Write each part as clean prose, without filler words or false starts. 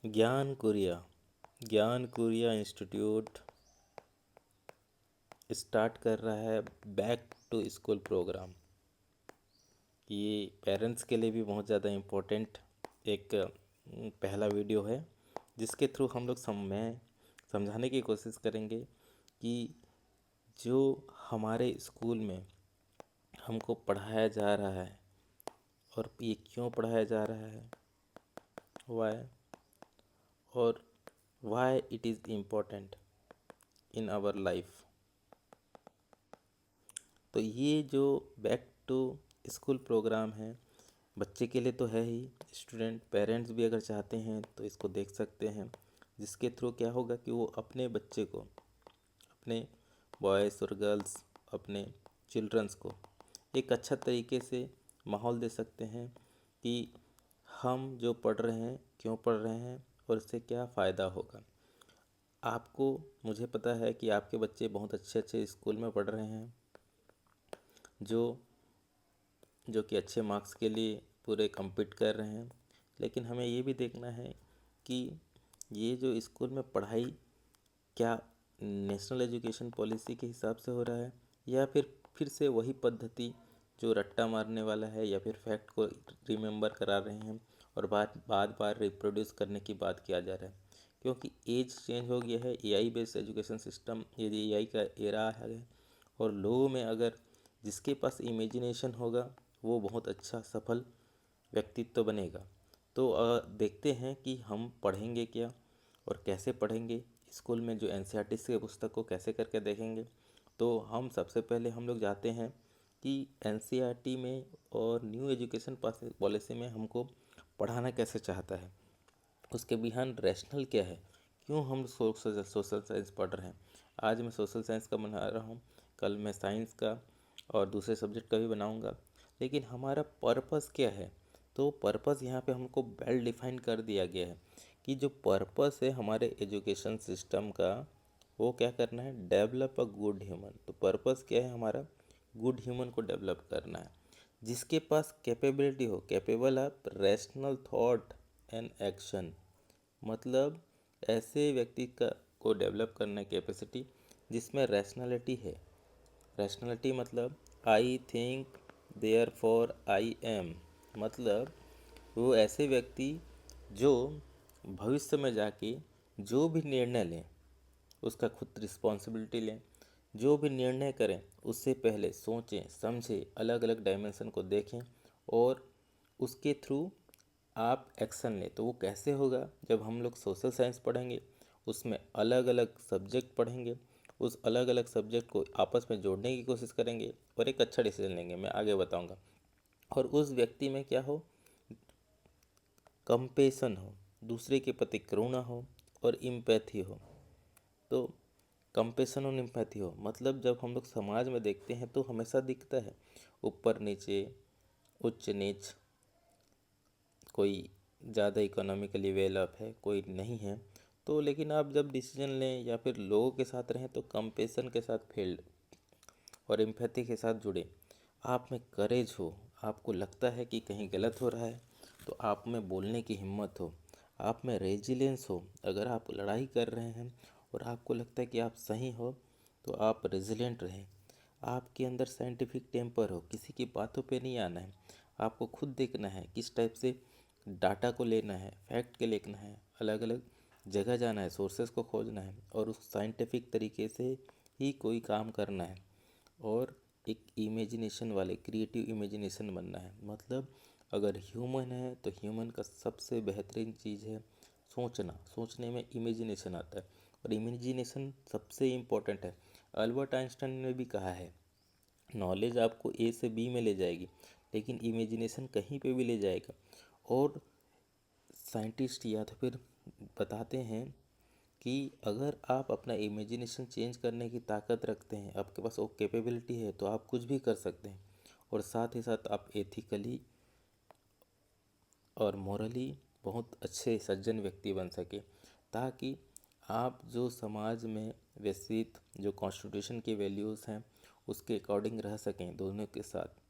ज्ञान कुरिया institute start कर रहा है बैक टू स्कूल प्रोग्राम। ये पेरेंट्स के लिए भी बहुत ज़्यादा इम्पोर्टेंट एक पहला वीडियो है, जिसके थ्रू हम लोग समझाने की कोशिश करेंगे कि जो हमारे स्कूल में हमको पढ़ाया जा रहा है और ये क्यों पढ़ाया जा रहा है, वाई, और why it is important in our life. तो ये जो बैक टू स्कूल प्रोग्राम है, बच्चे के लिए तो है ही, स्टूडेंट पेरेंट्स भी अगर चाहते हैं तो इसको देख सकते हैं, जिसके थ्रू क्या होगा कि वो अपने बच्चे को, अपने बॉयज़ और गर्ल्स, अपने चिल्ड्रंस को एक अच्छा तरीके से माहौल दे सकते हैं कि हम जो पढ़ रहे हैं क्यों पढ़ रहे हैं और इससे क्या फ़ायदा होगा। आपको, मुझे पता है कि आपके बच्चे बहुत अच्छे अच्छे स्कूल में पढ़ रहे हैं, जो जो कि अच्छे मार्क्स के लिए पूरे compete कर रहे हैं। लेकिन हमें ये भी देखना है कि ये जो स्कूल में पढ़ाई क्या नेशनल एजुकेशन पॉलिसी के हिसाब से हो रहा है, या फिर से वही पद्धति जो रट्टा मारने वाला है, या फिर फैक्ट को रिमेंबर करा रहे हैं और बार बार रिप्रोड्यूस करने की बात किया जा रहा है। क्योंकि एज चेंज हो गया है, एआई बेस्ड एजुकेशन सिस्टम, ये एआई का एरा है, और लोगों में अगर जिसके पास इमेजिनेशन होगा वो बहुत अच्छा सफल व्यक्तित्व बनेगा। तो देखते हैं कि हम पढ़ेंगे क्या और कैसे पढ़ेंगे। स्कूल में जो एनसीईआरटी की पुस्तक को कैसे करके देखेंगे। तो हम सबसे पहले हम लोग जाते हैं कि एनसीईआरटी में और न्यू एजुकेशन पॉलिसी में हमको पढ़ाना कैसे चाहता है, उसके बिहाइंड रैशनल क्या है, क्यों हम सोशल साइंस पढ़ रहे हैं। आज मैं सोशल साइंस का बना रहा हूँ, कल मैं साइंस का और दूसरे सब्जेक्ट का भी बनाऊँगा, लेकिन हमारा पर्पस क्या है। तो पर्पस यहाँ पे हमको वेल डिफाइन कर दिया गया है कि जो पर्पस है हमारे एजुकेशन सिस्टम का, वो क्या करना है, डेवलप अ गुड ह्यूमन। तो पर्पस क्या है हमारा, गुड ह्यूमन को डेवलप करना है, जिसके पास कैपेबिलिटी हो, capable of rational thought and action. मतलब ऐसे व्यक्ति को डेवलप करने की कैपेसिटी जिसमें रैशनैलिटी है। रैशनैलिटी मतलब I think therefore I am. मतलब वो ऐसे व्यक्ति जो भविष्य में जाके जो भी निर्णय लें उसका खुद रिस्पॉन्सिबिलिटी लें, जो भी निर्णय करें उससे पहले सोचें समझें, अलग अलग डायमेंशन को देखें और उसके थ्रू आप एक्शन लें। तो वो कैसे होगा, जब हम लोग सोशल साइंस पढ़ेंगे, उसमें अलग अलग सब्जेक्ट पढ़ेंगे, उस अलग अलग सब्जेक्ट को आपस में जोड़ने की कोशिश करेंगे और एक अच्छा डिसीजन लेंगे, मैं आगे बताऊंगा। और उस व्यक्ति में क्या हो, कंपेशन हो, दूसरे के प्रति करुणा हो और इम्पैथी हो। तो कंपेशन और एम्पैथी हो, मतलब जब हम लोग समाज में देखते हैं तो हमेशा दिखता है ऊपर नीचे, उच्च नीच, कोई ज़्यादा इकोनॉमिकली वेल ऑफ है, कोई नहीं है। तो लेकिन आप जब डिसीजन लें या फिर लोगों के साथ रहें तो कंपेशन के साथ फील्ड और एम्पैथी के साथ जुड़े, आप में करेज हो, आपको लगता है कि कहीं गलत हो रहा है तो आप में बोलने की हिम्मत हो, आप में रेजिलियंस हो। अगर आप लड़ाई कर रहे हैं और आपको लगता है कि आप सही हो तो आप रेजिलियंट रहें। आपके अंदर साइंटिफिक टेम्पर हो, किसी की बातों पे नहीं आना है, आपको खुद देखना है किस टाइप से डाटा को लेना है, फैक्ट के लेना है, अलग अलग जगह जाना है, सोर्सेज को खोजना है और उस साइंटिफिक तरीके से ही कोई काम करना है। और एक इमेजिनेशन वाले, क्रिएटिव इमेजिनेशन बनना है। मतलब अगर ह्यूमन है तो ह्यूमन का सबसे बेहतरीन चीज़ है सोचना, सोचने में इमेजिनेशन आता है और इमेजिनेशन सबसे इम्पोर्टेंट है। अल्बर्ट आइंस्टाइन ने भी कहा है, नॉलेज आपको ए से बी में ले जाएगी लेकिन इमेजिनेशन कहीं पे भी ले जाएगा। और साइंटिस्ट या तो फिर बताते हैं कि अगर आप अपना इमेजिनेशन चेंज करने की ताकत रखते हैं, आपके पास वो कैपेबिलिटी है, तो आप कुछ भी कर सकते हैं और साथ ही साथ आप एथिकली और मोरली बहुत अच्छे सज्जन व्यक्ति बन सके, ताकि आप जो समाज में व्यतीत जो कॉन्स्टिट्यूशन की वैल्यूज़ हैं उसके अकॉर्डिंग रह सकें दोनों के साथ।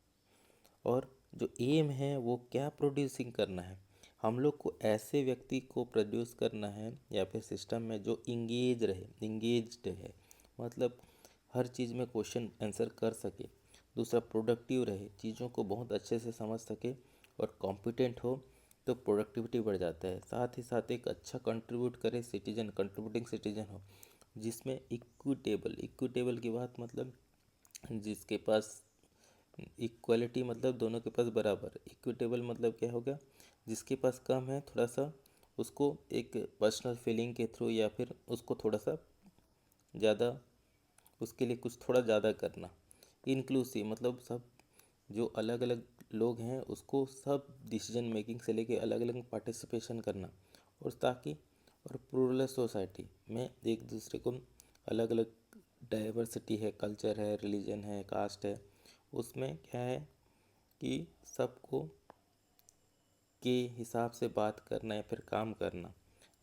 और जो एम है वो क्या प्रोड्यूसिंग करना है, हम लोग को ऐसे व्यक्ति को प्रोड्यूस करना है या फिर सिस्टम में जो इंगेज्ड है, मतलब हर चीज़ में क्वेश्चन आंसर कर सके। दूसरा, प्रोडक्टिव रहे, चीज़ों को बहुत अच्छे से समझ सके और कॉम्पिटेंट हो, तो प्रोडक्टिविटी बढ़ जाता है। साथ ही साथ एक अच्छा कंट्रीब्यूट करे, कंट्रीब्यूटिंग सिटीजन हो, जिसमें इक्विटेबल की बात मतलब जिसके पास इक्वलिटी, मतलब दोनों के पास बराबर। इक्विटेबल मतलब क्या होगा, जिसके पास कम है थोड़ा सा उसको एक पर्सनल फीलिंग के थ्रू या फिर उसको थोड़ा सा ज़्यादा, उसके लिए कुछ थोड़ा ज़्यादा करना। इंक्लूसिव मतलब सब जो अलग अलग लोग हैं उसको सब डिसीजन मेकिंग से लेके अलग अलग पार्टिसिपेशन करना। और ताकि और प्लूरल सोसाइटी में एक दूसरे को अलग अलग डाइवर्सिटी है, कल्चर है, रिलीजन है, कास्ट है, उसमें क्या है कि सबको के हिसाब से बात करना या फिर काम करना,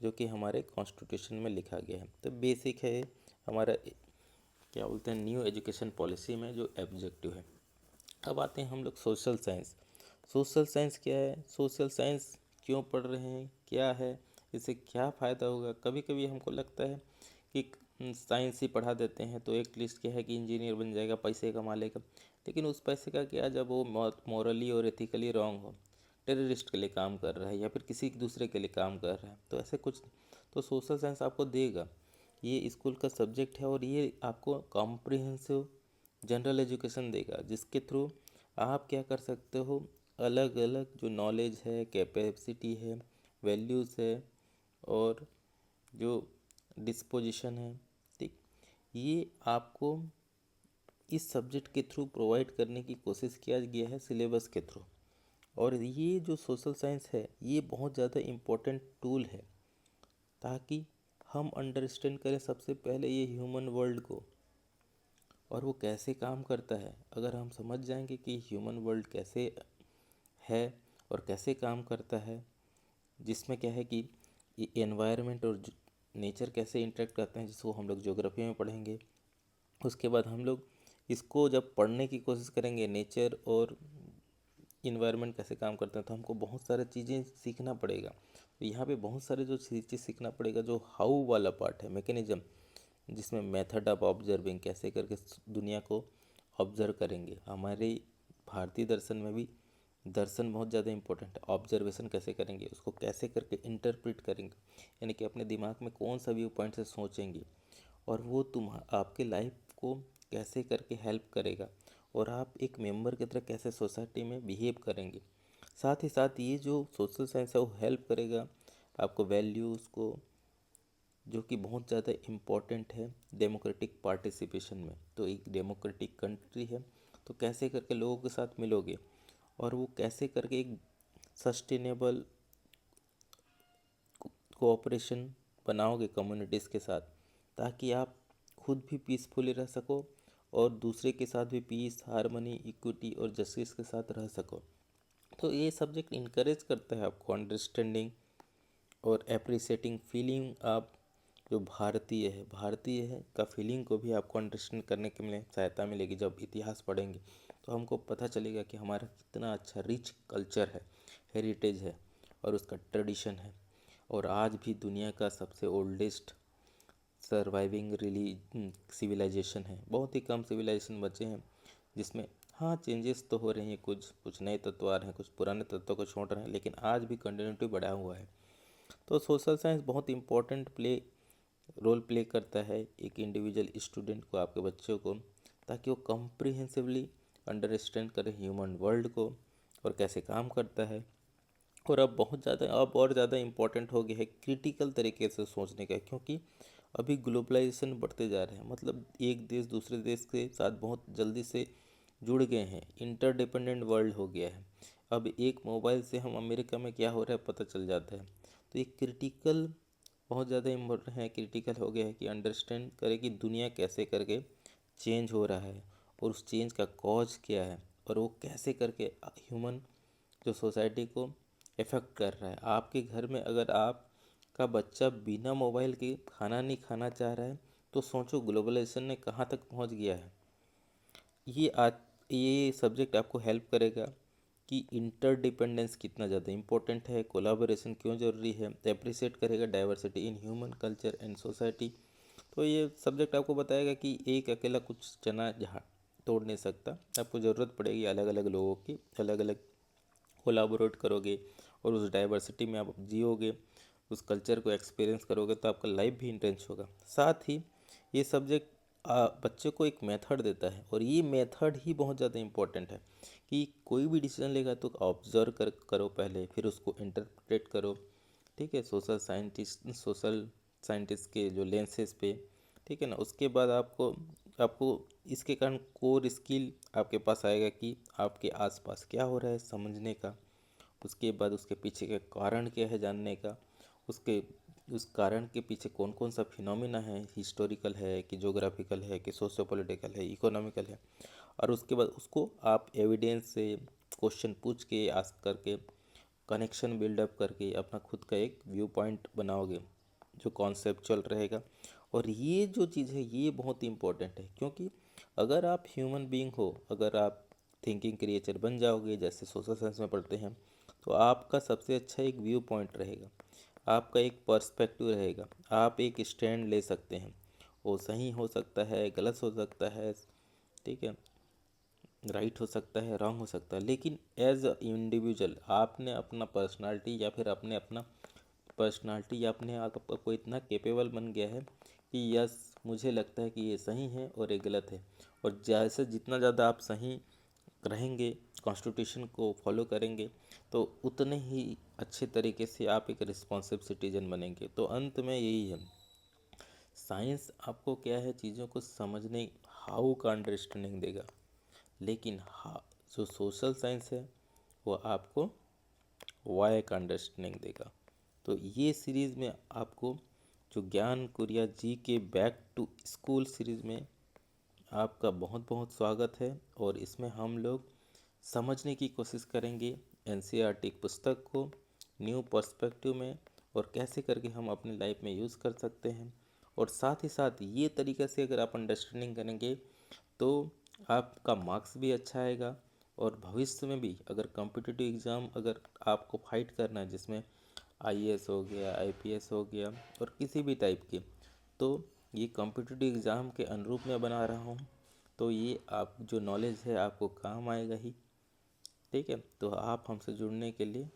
जो कि हमारे कॉन्स्टिट्यूशन में लिखा गया है। तो बेसिक है हमारा क्या बोलते हैं न्यू एजुकेशन पॉलिसी में जो ऑब्जेक्टिव है। अब आते हैं हम लोग सोशल साइंस। सोशल साइंस क्या है, सोशल साइंस क्यों पढ़ रहे हैं, क्या है, इससे क्या फ़ायदा होगा। कभी कभी हमको लगता है कि साइंस ही पढ़ा देते हैं तो एक लिस्ट क्या है कि इंजीनियर बन जाएगा, पैसे कमा लेगा। लेकिन उस पैसे का क्या जब वो मॉरली और एथिकली रॉन्ग हो, टेररिस्ट के लिए काम कर रहा है या फिर किसी दूसरे के लिए काम कर रहा है, तो ऐसे कुछ तो सोशल साइंस आपको देगा। ये स्कूल का सब्जेक्ट है और ये आपको कॉम्प्रिहेंसिव जनरल एजुकेशन देगा, जिसके थ्रू आप क्या कर सकते हो, अलग अलग जो नॉलेज है, कैपेसिटी है, वैल्यूज़ है और जो डिस्पोजिशन है, ठीक, ये आपको इस सब्जेक्ट के थ्रू प्रोवाइड करने की कोशिश किया गया है सिलेबस के थ्रू। और ये जो सोशल साइंस है ये बहुत ज़्यादा इम्पोर्टेंट टूल है, ताकि हम अंडरस्टैंड करें सबसे पहले ये ह्यूमन वर्ल्ड को और वो कैसे काम करता है। अगर हम समझ जाएंगे कि ह्यूमन वर्ल्ड कैसे है और कैसे काम करता है, जिसमें क्या है कि ये एनवायरनमेंट और नेचर कैसे इंटरेक्ट करते हैं, जिसको हम लोग ज्योग्राफी में पढ़ेंगे। उसके बाद हम लोग इसको जब पढ़ने की कोशिश करेंगे, नेचर और इन्वायरमेंट कैसे काम करते हैं, तो हमको बहुत सारी चीज़ें सीखना पड़ेगा। तो यहाँ पे बहुत सारे जो चीज़ें सीखना पड़ेगा, जो हाउ वाला पार्ट है, मैकेनिज्म, जिसमें मेथड ऑफ ऑब्जर्विंग, कैसे करके दुनिया को ऑब्जर्व करेंगे। हमारे भारतीय दर्शन में भी दर्शन बहुत ज़्यादा इंपॉर्टेंट है। ऑब्जर्वेशन कैसे करेंगे, उसको कैसे करके इंटरप्रेट करेंगे, यानी कि अपने दिमाग में कौन सा व्यू पॉइंट से सोचेंगे और वो आपके लाइफ को कैसे करके हेल्प करेगा और आप एक मेंबर की तरह कैसे सोसाइटी में बिहेव करेंगे। साथ ही साथ ये जो सोशल साइंस है वो हेल्प करेगा आपको वैल्यूज़ को, जो कि बहुत ज़्यादा इम्पोर्टेंट है डेमोक्रेटिक पार्टिसिपेशन में। तो एक डेमोक्रेटिक कंट्री है तो कैसे करके लोगों के साथ मिलोगे और वो कैसे करके एक सस्टेनेबल कोऑपरेशन बनाओगे कम्युनिटीज़ के साथ, ताकि आप खुद भी पीसफुली रह सको और दूसरे के साथ भी पीस, हार्मनी, इक्विटी और जस्टिस के साथ रह सको। तो ये सब्जेक्ट इनकरेज करता है आपको अंडरस्टैंडिंग और अप्रिसिएटिंग फीलिंग। आप जो भारतीय है का फीलिंग को भी आपको अंडरस्टैंड करने के लिए सहायता मिलेगी। जब इतिहास पढ़ेंगे तो हमको पता चलेगा कि हमारा कितना अच्छा रिच कल्चर है, हेरिटेज है और उसका ट्रेडिशन है। और आज भी दुनिया का सबसे ओल्डेस्ट सर्वाइविंग सिविलाइजेशन है। बहुत ही कम सिविलाइजेशन बचे हैं जिसमें हाँ चेंजेस तो हो रही हैं, कुछ कुछ नए तत्व आ रहे हैं, कुछ पुराने तत्वों को छोड़ रहे हैं, लेकिन आज भी कंटिन्यूटी बढ़ा हुआ है। तो सोशल साइंस बहुत इंपॉर्टेंट रोल प्ले करता है एक इंडिविजुअल स्टूडेंट को, आपके बच्चों को, ताकि वो कॉम्प्रिहेंसिवली अंडरस्टैंड करे ह्यूमन वर्ल्ड को और कैसे काम करता है। और अब और ज़्यादा इम्पोर्टेंट हो गया है क्रिटिकल तरीके से सोचने का, क्योंकि अभी ग्लोबलाइजेशन बढ़ते जा रहे हैं, मतलब एक देश दूसरे देश के साथ बहुत जल्दी से जुड़ गए हैं, इंटरडिपेंडेंट वर्ल्ड हो गया है। अब एक मोबाइल से हम अमेरिका में क्या हो रहा है पता चल जाता है। तो ये क्रिटिकल बहुत ज़्यादा इम्पोर्टेंट है, क्रिटिकल हो गया है कि अंडरस्टैंड करें कि दुनिया कैसे करके चेंज हो रहा है और उस चेंज का कॉज क्या है और वो कैसे करके ह्यूमन जो सोसाइटी को इफ़ेक्ट कर रहा है। आपके घर में अगर आपका बच्चा बिना मोबाइल के खाना नहीं खाना चाह रहा है, तो सोचो ग्लोबलाइजेशन ने कहाँ तक पहुँच गया है। ये आज ये सब्जेक्ट आपको हेल्प करेगा कि इंटरडिपेंडेंस कितना ज़्यादा इंपॉर्टेंट है, कोलाबोरेशन क्यों ज़रूरी है, अप्रिशिएट करेगा diversity in human culture and society. तो ये सब्जेक्ट आपको बताएगा कि एक अकेला कुछ चना जहाँ तोड़ नहीं सकता, आपको ज़रूरत पड़ेगी अलग अलग लोगों की, अलग अलग कोलाबोरेट करोगे और उस डाइवर्सिटी में आप जियोगे, उस कल्चर को एक्सपीरियंस करोगे तो आपका लाइफ भी इंटेंस होगा। साथ ही ये सब्जेक्ट बच्चे को एक मेथड देता है और ये मेथड ही बहुत ज़्यादा इम्पोर्टेंट है कि कोई भी डिसीजन लेगा तो ऑब्जर्व करो पहले, फिर उसको इंटरप्रेट करो। ठीक है, सोशल साइंटिस्ट के जो लेंसेज पे, ठीक है ना। उसके बाद आपको आपको इसके कारण कोर स्किल आपके पास आएगा कि आपके आसपास क्या हो रहा है समझने का। उसके बाद उसके पीछे का कारण क्या है जानने का। उसके उस कारण के पीछे कौन कौन सा फिनोमिना है, हिस्टोरिकल है कि ज्योग्राफिकल है कि सोशो पॉलिटिकल है, इकोनॉमिकल है। और उसके बाद उसको आप एविडेंस से क्वेश्चन पूछ के, आस्क करके, कनेक्शन बिल्डअप करके अपना खुद का एक व्यू पॉइंट बनाओगे जो कॉन्सेप्चुअल रहेगा। और ये जो चीज़ है ये बहुत इंपॉर्टेंट है, क्योंकि अगर आप ह्यूमन बीइंग हो, अगर आप थिंकिंग क्रिएचर बन जाओगे जैसे सोशल साइंस में पढ़ते हैं, तो आपका सबसे अच्छा एक व्यू पॉइंट रहेगा, आपका एक पर्सपेक्टिव रहेगा, आप एक स्टैंड ले सकते हैं। वो सही हो सकता है, गलत हो सकता है, ठीक है, राइट हो सकता है, रॉन्ग हो सकता है, लेकिन एज अ इंडिविजुअल आपने अपना पर्सनालिटी या फिर आपने अपना पर्सनालिटी या अपने आप को इतना कैपेबल बन गया है कि यस मुझे लगता है कि ये सही है और ये गलत है। और जैसे जितना ज़्यादा आप सही रहेंगे, कॉन्स्टिट्यूशन को फॉलो करेंगे, तो उतने ही अच्छे तरीके से आप एक रिस्पॉन्सिव सिटीजन बनेंगे। तो अंत में यही है, साइंस आपको क्या है, चीज़ों को समझने, हाउ का अंडरस्टैंडिंग देगा, लेकिन हाँ जो सोशल साइंस है वो आपको वाई का अंडरस्टैंडिंग देगा। तो ये सीरीज़ में आपको जो ज्ञान कुरिया जी के बैक टू स्कूल सीरीज़ में आपका बहुत बहुत स्वागत है। और इसमें हम लोग समझने की कोशिश करेंगे एनसीईआरटी पुस्तक को न्यू पर्सपेक्टिव में, और कैसे करके हम अपनी लाइफ में यूज़ कर सकते हैं। और साथ ही साथ ये तरीके से अगर आप अंडरस्टैंडिंग करेंगे तो आपका मार्क्स भी अच्छा आएगा। और भविष्य में भी अगर कॉम्पिटिटिव एग्ज़ाम अगर आपको फाइट करना है, जिसमें आईएएस हो गया, आईपीएस हो गया और किसी भी टाइप के, तो ये कॉम्पिटिटिव एग्ज़ाम के अनुरूप में बना रहा हूँ, तो ये आप जो नॉलेज है आपको काम आएगा ही। ठीक है, तो आप हमसे जुड़ने के लिए